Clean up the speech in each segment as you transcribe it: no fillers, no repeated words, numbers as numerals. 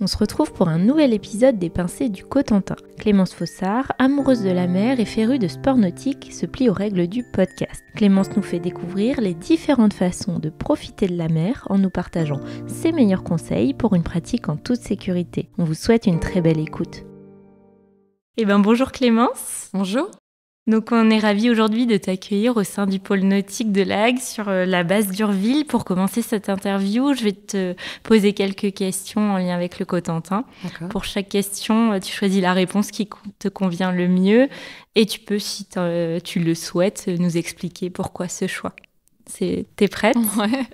On se retrouve pour un nouvel épisode des Pincées du Cotentin. Clémence Fossard, amoureuse de la mer et férue de sport nautique, se plie aux règles du podcast. Clémence nous fait découvrir les différentes façons de profiter de la mer en nous partageant ses meilleurs conseils pour une pratique en toute sécurité. On vous souhaite une très belle écoute. Bonjour Clémence. Bonjour. Donc on est ravis aujourd'hui de t'accueillir au sein du pôle nautique de La Hague sur la base d'Urville. Pour commencer cette interview, je vais te poser quelques questions en lien avec le Cotentin. D'accord. Pour chaque question, tu choisis la réponse qui te convient le mieux et tu peux, si tu le souhaites, nous expliquer pourquoi ce choix. T'es prête ? Ouais.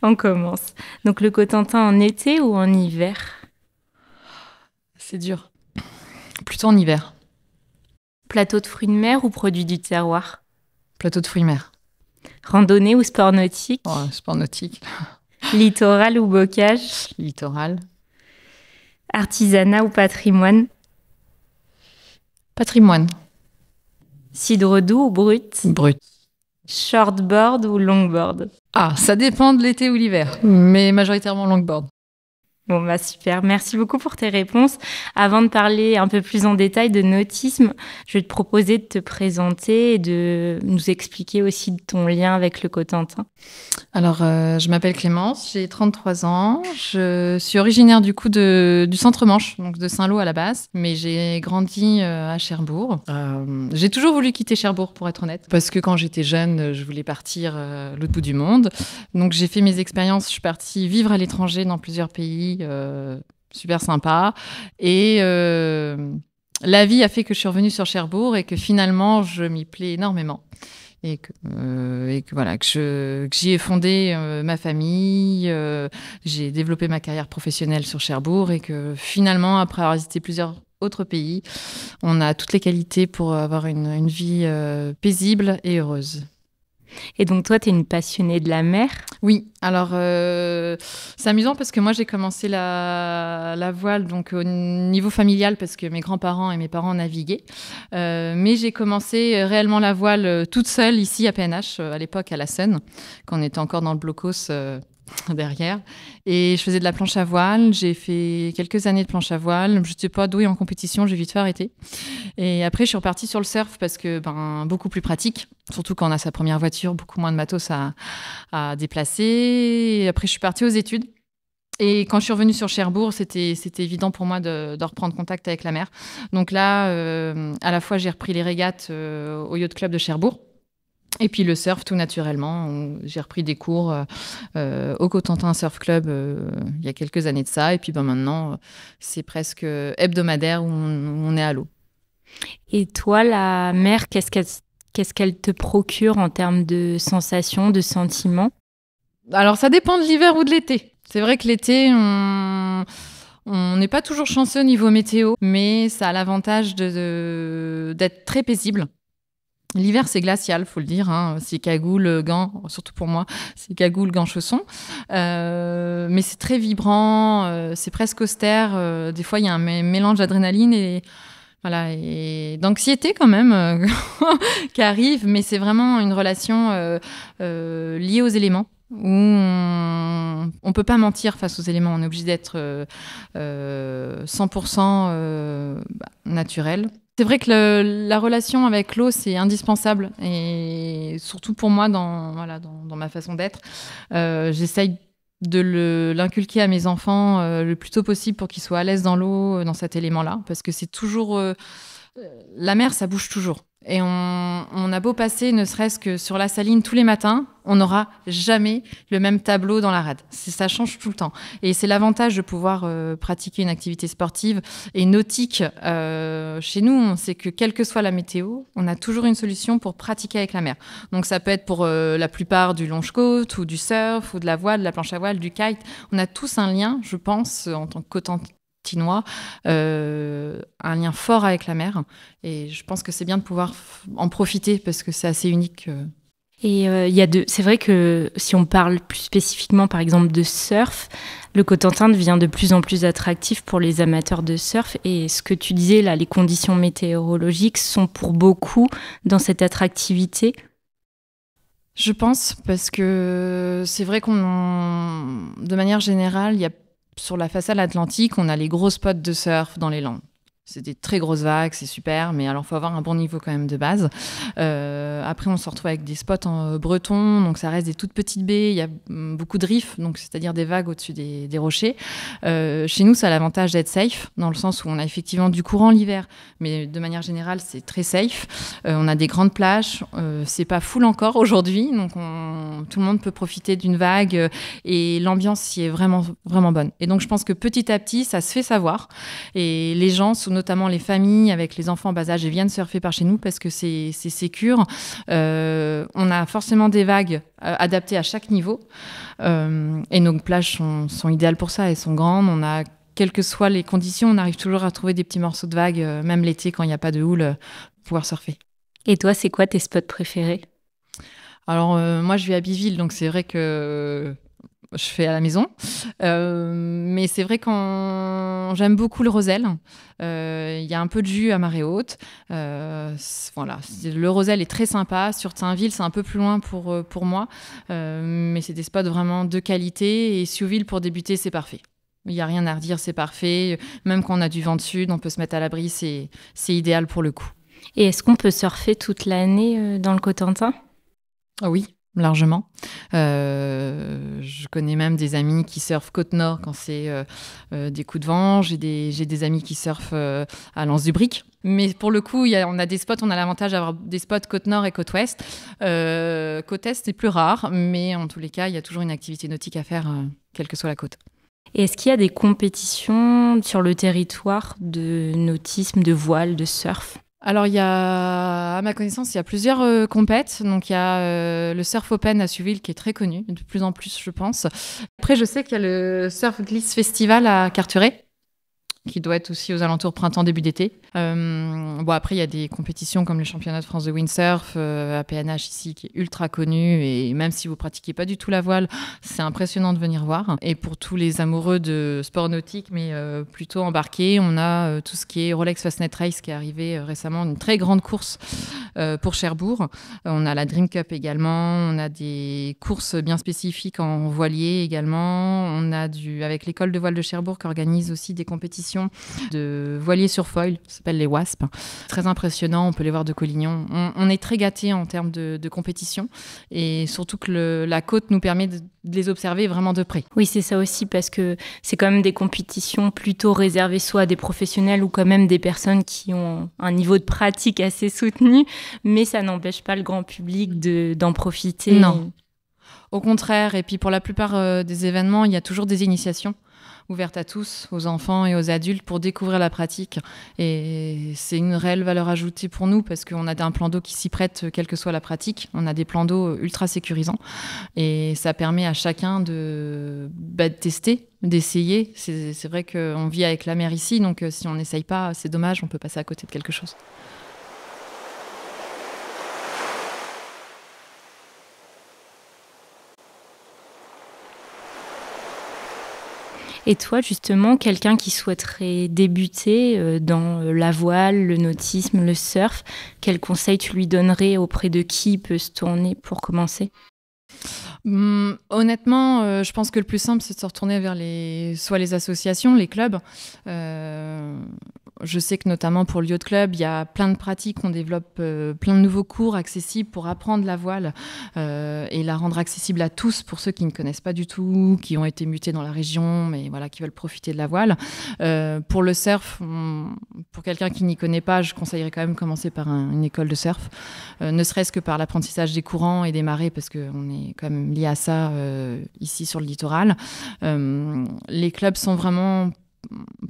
On commence. Donc le Cotentin en été ou en hiver ? C'est dur. Plutôt en hiver. Plateau de fruits de mer ou produits du terroir ? Plateau de fruits mer. Randonnée ou sport nautique ? Sport nautique. Littoral ou bocage ? Littoral. Artisanat ou patrimoine ? Patrimoine. Cidre doux ou brut ? Brut. Shortboard ou longboard ? Ça dépend de l'été ou l'hiver, mais majoritairement longboard. Super, merci beaucoup pour tes réponses. Avant de parler un peu plus en détail de nautisme, je vais te proposer de te présenter et de nous expliquer aussi ton lien avec le Cotentin. Alors, je m'appelle Clémence, j'ai 33 ans. Je suis originaire du centre-Manche, donc de Saint-Lô à la base, mais j'ai grandi à Cherbourg. J'ai toujours voulu quitter Cherbourg, pour être honnête, parce que quand j'étais jeune, je voulais partir à l'autre bout du monde. Donc, j'ai fait mes expériences, je suis partie vivre à l'étranger dans plusieurs pays, super sympa. Et la vie a fait que je suis revenue sur Cherbourg et que finalement, je m'y plais énormément. Et que j'y ai fondé ma famille, j'ai développé ma carrière professionnelle sur Cherbourg et que finalement, après avoir visité plusieurs autres pays, on a toutes les qualités pour avoir une vie paisible et heureuse. Et donc toi, tu es une passionnée de la mer ? Oui, alors c'est amusant parce que moi j'ai commencé la voile donc au niveau familial parce que mes grands-parents et mes parents naviguaient. Mais j'ai commencé réellement la voile toute seule ici à PNH, à l'époque à la Seine, quand on était encore dans le blocos derrière. Et je faisais de la planche à voile. J'ai fait quelques années de planche à voile. Je n'étais pas douée en compétition, j'ai vite fait arrêter. Et après, je suis repartie sur le surf parce que beaucoup plus pratique, surtout quand on a sa première voiture, beaucoup moins de matos à déplacer. Et après, je suis partie aux études. Et quand je suis revenue sur Cherbourg, c'était évident pour moi de reprendre contact avec la mer. Donc là, à la fois, j'ai repris les régates au Yacht Club de Cherbourg. Et puis le surf, tout naturellement. J'ai repris des cours au Cotentin Surf Club il y a quelques années de ça. Et puis maintenant, c'est presque hebdomadaire où on est à l'eau. Et toi, la mer, qu'est-ce qu'elle te procure en termes de sensations, de sentiments ? Alors, ça dépend de l'hiver ou de l'été. C'est vrai que l'été, on n'est pas toujours chanceux au niveau météo, mais ça a l'avantage d'être très paisible. L'hiver, c'est glacial, faut le dire. C'est cagoule, gants, surtout pour moi, c'est cagoule, gants, chaussons. Mais c'est très vibrant, c'est presque austère. Des fois, il y a un mélange d'adrénaline et d'anxiété quand même qui arrive. Mais c'est vraiment une relation liée aux éléments où on peut pas mentir face aux éléments. On est obligé d'être 100% naturel. C'est vrai que la relation avec l'eau, c'est indispensable. Et surtout pour moi, dans ma façon d'être, j'essaye de l'inculquer à mes enfants le plus tôt possible pour qu'ils soient à l'aise dans l'eau, dans cet élément-là. Parce que c'est toujours... la mer, ça bouge toujours. Et on a beau passer, ne serait-ce que sur la Saline tous les matins, on n'aura jamais le même tableau dans la rade. Ça change tout le temps. Et c'est l'avantage de pouvoir pratiquer une activité sportive et nautique chez nous, c'est que quelle que soit la météo, on a toujours une solution pour pratiquer avec la mer. Donc ça peut être pour la plupart du longe-côte ou du surf ou de la voile, de la planche à voile, du kite. On a tous un lien, je pense, en tant que Cotentinois, un lien fort avec la mer. Et je pense que c'est bien de pouvoir en profiter parce que c'est assez unique. Et c'est vrai que si on parle plus spécifiquement, par exemple, de surf, le Cotentin devient de plus en plus attractif pour les amateurs de surf. Et ce que tu disais, là, les conditions météorologiques sont pour beaucoup dans cette attractivité. Je pense, parce que c'est vrai de manière générale, il y a sur la façade atlantique, on a les gros spots de surf dans les Landes. C'est des très grosses vagues, c'est super, mais alors il faut avoir un bon niveau quand même de base. Après, on se retrouve avec des spots en breton, donc ça reste des toutes petites baies, il y a beaucoup de riffs, donc c'est-à-dire des vagues au-dessus des rochers. Chez nous, ça a l'avantage d'être safe, dans le sens où on a effectivement du courant l'hiver, mais de manière générale, c'est très safe. On a des grandes plages, c'est pas full encore aujourd'hui, donc tout le monde peut profiter d'une vague et l'ambiance y est vraiment, vraiment bonne. Et donc, je pense que petit à petit, ça se fait savoir et les gens notamment les familles avec les enfants en bas âge viennent surfer par chez nous parce que c'est sécure. On a forcément des vagues adaptées à chaque niveau et nos plages sont idéales pour ça. Elles sont grandes. On a, quelles que soient les conditions, on arrive toujours à trouver des petits morceaux de vagues, même l'été quand il n'y a pas de houle, pour pouvoir surfer. Et toi, c'est quoi tes spots préférés ? Alors, moi, je vis à Biville, donc c'est vrai que je fais à la maison. Mais c'est vrai quand j'aime beaucoup le Rosel. Il y a un peu de jus à marée haute. Voilà. Le Rosel est très sympa. Sur Tainville, c'est un peu plus loin pour moi. Mais c'est des spots vraiment de qualité. Et Siouville, pour débuter, c'est parfait. Il n'y a rien à redire, c'est parfait. Même quand on a du vent de sud, on peut se mettre à l'abri. C'est idéal pour le coup. Et est-ce qu'on peut surfer toute l'année dans le Cotentin ? Oui. Largement. Je connais même des amis qui surfent Côte-Nord quand c'est des coups de vent. J'ai des amis qui surfent à l'Anse-du-Bric. Mais pour le coup, on a des spots, on a l'avantage d'avoir des spots Côte-Nord et Côte-Ouest. Côte-Est, c'est plus rare, mais en tous les cas, il y a toujours une activité nautique à faire, quelle que soit la côte. Et est-ce qu'il y a des compétitions sur le territoire de nautisme, de voile, de surf ? Alors, à ma connaissance, il y a plusieurs compètes. Donc, il y a le Surf Open à Siouville qui est très connu, de plus en plus, je pense. Après, je sais qu'il y a le Surf Gliss Festival à Carteret, qui doit être aussi aux alentours printemps, début d'été. Après, il y a des compétitions comme le championnat de France de windsurf à PNH ici, qui est ultra connu. Et même si vous pratiquez pas du tout la voile, c'est impressionnant de venir voir. Et pour tous les amoureux de sport nautique, mais plutôt embarqués, on a tout ce qui est Rolex Fastnet Race qui est arrivé récemment, une très grande course pour Cherbourg. On a la Dream Cup également. On a des courses bien spécifiques en voilier également. On a avec l'école de voile de Cherbourg qui organise aussi des compétitions de voiliers sur foil, ça s'appelle les WASP. Très impressionnant, on peut les voir de Collignon. On est très gâtés en termes de compétition et surtout que la côte nous permet de les observer vraiment de près. Oui, c'est ça aussi parce que c'est quand même des compétitions plutôt réservées soit à des professionnels ou quand même des personnes qui ont un niveau de pratique assez soutenu, mais ça n'empêche pas le grand public d'en profiter. Non, au contraire. Et puis pour la plupart des événements, il y a toujours des initiations ouverte à tous, aux enfants et aux adultes, pour découvrir la pratique. Et c'est une réelle valeur ajoutée pour nous parce qu'on a un plan d'eau qui s'y prête, quelle que soit la pratique. On a des plans d'eau ultra sécurisants et ça permet à chacun de tester, d'essayer. C'est vrai qu'on vit avec la mer ici, donc si on n'essaye pas, c'est dommage, on peut passer à côté de quelque chose. Et toi, justement, quelqu'un qui souhaiterait débuter dans la voile, le nautisme, le surf, quel conseil tu lui donnerais, auprès de qui il peut se tourner pour commencer ? Honnêtement, je pense que le plus simple, c'est de se retourner vers soit les associations, les clubs. Je sais que notamment pour le yacht club, il y a plein de pratiques. On développe plein de nouveaux cours accessibles pour apprendre la voile et la rendre accessible à tous pour ceux qui ne connaissent pas du tout, qui ont été mutés dans la région, mais voilà, qui veulent profiter de la voile. Pour le surf, pour quelqu'un qui n'y connaît pas, je conseillerais quand même commencer par une école de surf, ne serait-ce que par l'apprentissage des courants et des marées, parce qu'on est quand même lié à ça ici sur le littoral. Les clubs sont vraiment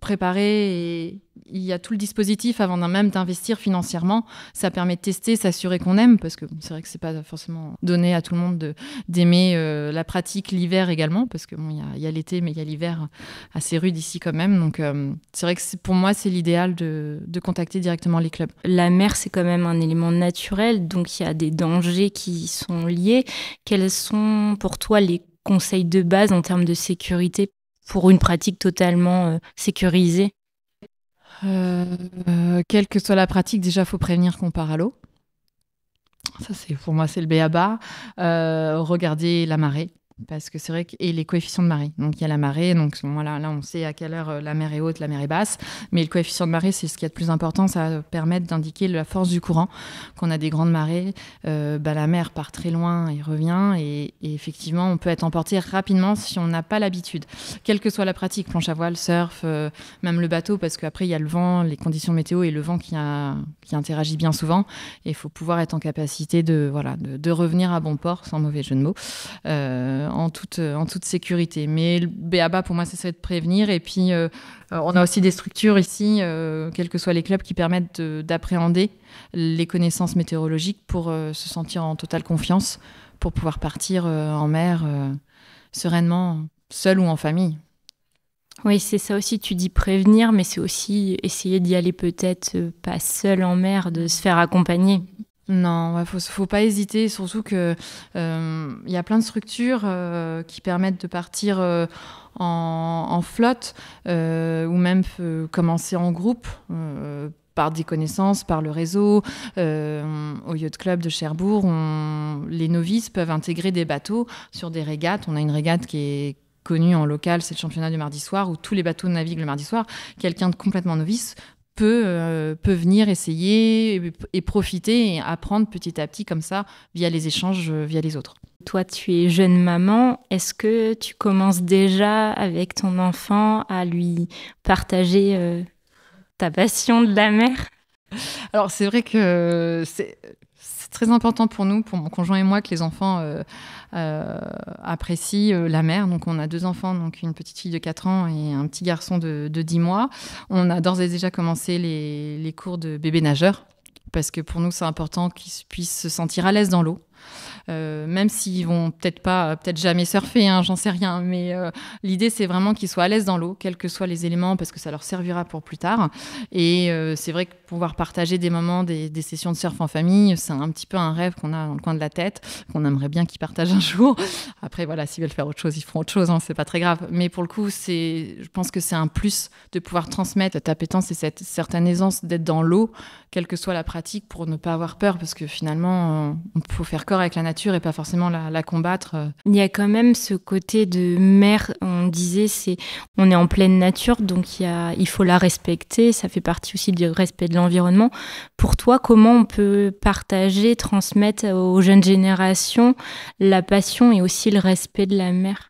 préparés et il y a tout le dispositif avant même d'investir financièrement. Ça permet de tester, s'assurer qu'on aime, parce que c'est vrai que c'est pas forcément donné à tout le monde d'aimer la pratique l'hiver également, parce que il y a l'été, mais il y a l'hiver assez rude ici quand même. Donc c'est vrai que pour moi, c'est l'idéal de contacter directement les clubs. La mer, c'est quand même un élément naturel, donc il y a des dangers qui sont liés. Quels sont pour toi les conseils de base en termes de sécurité pour une pratique totalement sécurisée ? Quelle que soit la pratique, déjà, il faut prévenir qu'on part à l'eau. Ça, pour moi, c'est le b.a.-ba. Regarder la marée. parce que c'est vrai et les coefficients de marée. Donc il y a la marée, donc voilà, là on sait à quelle heure la mer est haute, la mer est basse, mais le coefficient de marée c'est ce qui est de plus important, ça va permettre d'indiquer la force du courant. Qu'on a des grandes marées, la mer part très loin et revient, et effectivement on peut être emporté rapidement si on n'a pas l'habitude, quelle que soit la pratique, planche à voile, surf, même le bateau, parce qu'après il y a le vent, les conditions météo et le vent qui interagit bien souvent, et il faut pouvoir être en capacité de revenir à bon port, sans mauvais jeu de mots, en toute sécurité. Mais le b.a.-ba pour moi, ça serait de prévenir. Et puis, on a aussi des structures ici, quels que soient les clubs, qui permettent d'appréhender les connaissances météorologiques pour se sentir en totale confiance, pour pouvoir partir en mer sereinement, seul ou en famille. Oui, c'est ça aussi, tu dis prévenir, mais c'est aussi essayer d'y aller peut-être pas seul en mer, de se faire accompagner. Non, faut pas hésiter, surtout que y a plein de structures qui permettent de partir en flotte, ou même commencer en groupe, par des connaissances, par le réseau. Au Yacht Club de Cherbourg, les novices peuvent intégrer des bateaux sur des régates. On a une régate qui est connue en local, c'est le championnat du mardi soir, où tous les bateaux naviguent le mardi soir. Quelqu'un de complètement novice peut venir essayer et profiter et apprendre petit à petit comme ça, via les échanges, via les autres. Toi, tu es jeune maman. Est-ce que tu commences déjà avec ton enfant à lui partager ta passion de la mer ? Alors, c'est vrai que c'est très important pour nous, pour mon conjoint et moi, que les enfants apprécient la mer. Donc, on a 2 enfants, donc une petite fille de 4 ans et un petit garçon de 10 mois. On a d'ores et déjà commencé les cours de bébé nageur, parce que pour nous, c'est important qu'ils puissent se sentir à l'aise dans l'eau. Même s'ils vont peut-être jamais surfer, hein, j'en sais rien, mais l'idée c'est vraiment qu'ils soient à l'aise dans l'eau, quels que soient les éléments, parce que ça leur servira pour plus tard. Et c'est vrai que pouvoir partager des moments, des sessions de surf en famille, c'est un petit peu un rêve qu'on a dans le coin de la tête, qu'on aimerait bien qu'ils partagent un jour. Après voilà, s'ils veulent faire autre chose, ils feront autre chose, hein, c'est pas très grave. Mais pour le coup, je pense que c'est un plus de pouvoir transmettre cette appétence et cette certaine aisance d'être dans l'eau, quelle que soit la pratique, pour ne pas avoir peur, parce que finalement, il faut faire corps avec la nature et pas forcément la combattre. Il y a quand même ce côté de mer, on disait, on est en pleine nature, donc il faut la respecter, ça fait partie aussi du respect de l'environnement. Pour toi, comment on peut partager, transmettre aux jeunes générations la passion et aussi le respect de la mer ?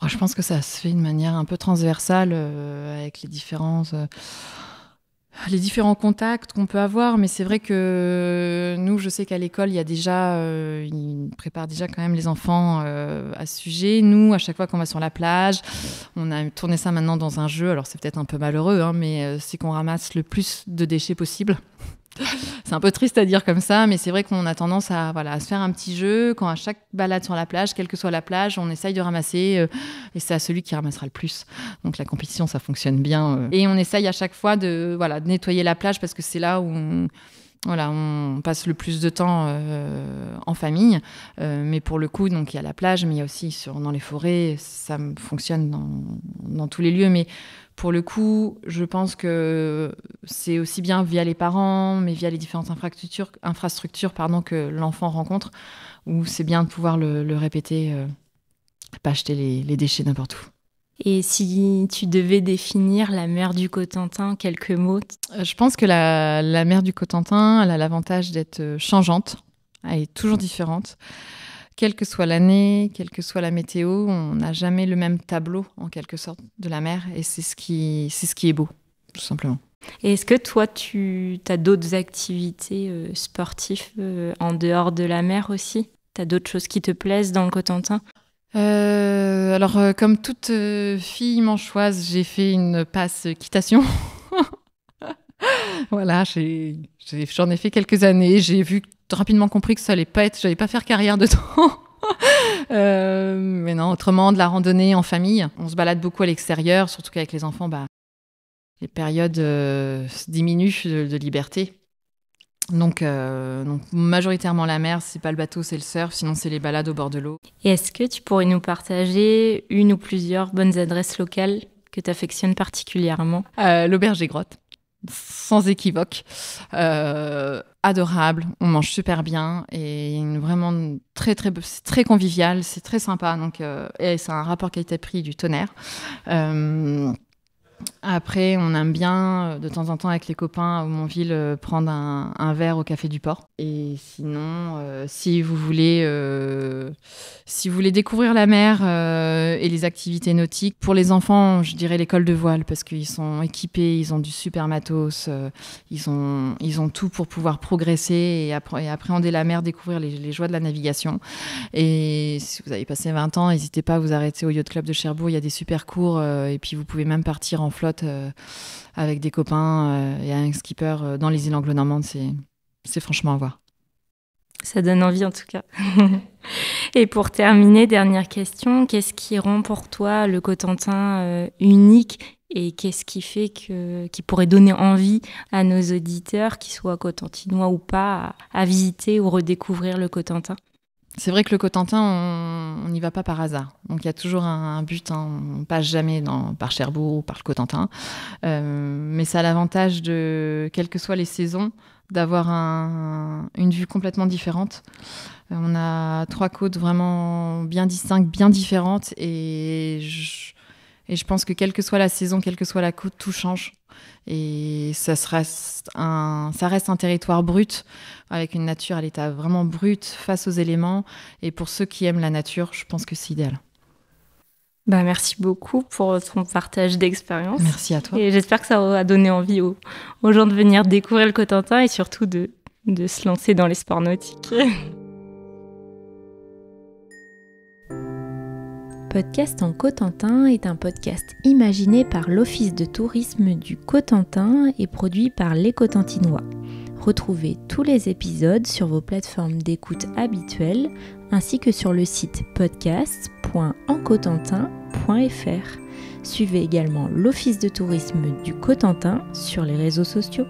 Je pense que ça se fait de manière un peu transversale, avec les différents contacts qu'on peut avoir, mais c'est vrai que nous, je sais qu'à l'école, il y a déjà, ils préparent déjà quand même les enfants à ce sujet. Nous, à chaque fois qu'on va sur la plage, on a tourné ça maintenant dans un jeu. Alors c'est peut-être un peu malheureux, hein, mais c'est qu'on ramasse le plus de déchets possible. C'est un peu triste à dire comme ça, mais c'est vrai qu'on a tendance à se faire un petit jeu. Quand à chaque balade sur la plage, quelle que soit la plage, on essaye de ramasser, et c'est à celui qui ramassera le plus. Donc la compétition, ça fonctionne bien. Et on essaye à chaque fois de nettoyer la plage, parce que c'est là où on passe le plus de temps en famille. Mais pour le coup, donc il y a la plage, mais il y a aussi dans les forêts. Ça fonctionne dans tous les lieux. Mais pour le coup, je pense que c'est aussi bien via les parents, mais via les différentes infrastructures que l'enfant rencontre, où c'est bien de pouvoir le répéter, pas jeter les déchets n'importe où. Et si tu devais définir la mer du Cotentin, quelques mots ? Je pense que la mer du Cotentin, elle a l'avantage d'être changeante. Elle est toujours différente. Quelle que soit l'année, quelle que soit la météo, on n'a jamais le même tableau, en quelque sorte, de la mer. Et c'est ce qui est beau, tout simplement. Et est-ce que toi, tu as d'autres activités sportives en dehors de la mer aussi ? Tu as d'autres choses qui te plaisent dans le Cotentin ? Alors, comme toute fille manchoise, j'ai fait une passe équitation. Voilà, j'en ai fait quelques années. J'ai rapidement compris que j'allais pas faire carrière dedans. Mais non, autrement, de la randonnée en famille. On se balade beaucoup à l'extérieur, surtout qu'avec les enfants, les périodes diminuent de liberté. Donc majoritairement la mer, c'est pas le bateau, c'est le surf, sinon c'est les balades au bord de l'eau. Et est-ce que tu pourrais nous partager une ou plusieurs bonnes adresses locales que tu affectionnes particulièrement ? L'Auberge des Grottes. sans équivoque. Adorable, on mange super bien et vraiment très, très, c'est très convivial, c'est très sympa. Donc, et c'est un rapport qualité-prix du tonnerre. Après, on aime bien, de temps en temps, avec les copains à Aumonville, prendre un verre au Café du Port. Et sinon, si vous voulez découvrir la mer et les activités nautiques, pour les enfants, je dirais l'école de voile, parce qu'ils sont équipés, ils ont du super matos, ils ont tout pour pouvoir progresser et appréhender la mer, découvrir les joies de la navigation. Et si vous avez passé 20 ans, n'hésitez pas à vous arrêter au Yacht Club de Cherbourg, il y a des super cours, et puis vous pouvez même partir en flotte avec des copains et un skipper dans les îles anglo-normandes, c'est franchement à voir. Ça donne envie en tout cas. Et pour terminer, dernière question, qu'est-ce qui rend pour toi le Cotentin unique et qu'est-ce qui fait qui pourrait donner envie à nos auditeurs, qu'ils soient cotentinois ou pas, à visiter ou redécouvrir le Cotentin? C'est vrai que le Cotentin, on n'y va pas par hasard. Donc il y a toujours un but, hein. On ne passe jamais par Cherbourg ou par le Cotentin. Mais ça a l'avantage, quelles que soient les saisons, d'avoir une vue complètement différente. On a 3 côtes vraiment bien distinctes, bien différentes. Et je pense que quelle que soit la saison, quelle que soit la côte, tout change. Et ça reste un territoire brut, avec une nature à l'état vraiment brut, face aux éléments. Et pour ceux qui aiment la nature, je pense que c'est idéal. Merci beaucoup pour ton partage d'expérience. Merci à toi. Et j'espère que ça aura donné envie aux gens de venir découvrir le Cotentin et surtout de se lancer dans les sports nautiques. Podcast en Cotentin est un podcast imaginé par l'Office de tourisme du Cotentin et produit par les Cotentinois. Retrouvez tous les épisodes sur vos plateformes d'écoute habituelles ainsi que sur le site podcast.encotentin.fr. Suivez également l'Office de tourisme du Cotentin sur les réseaux sociaux.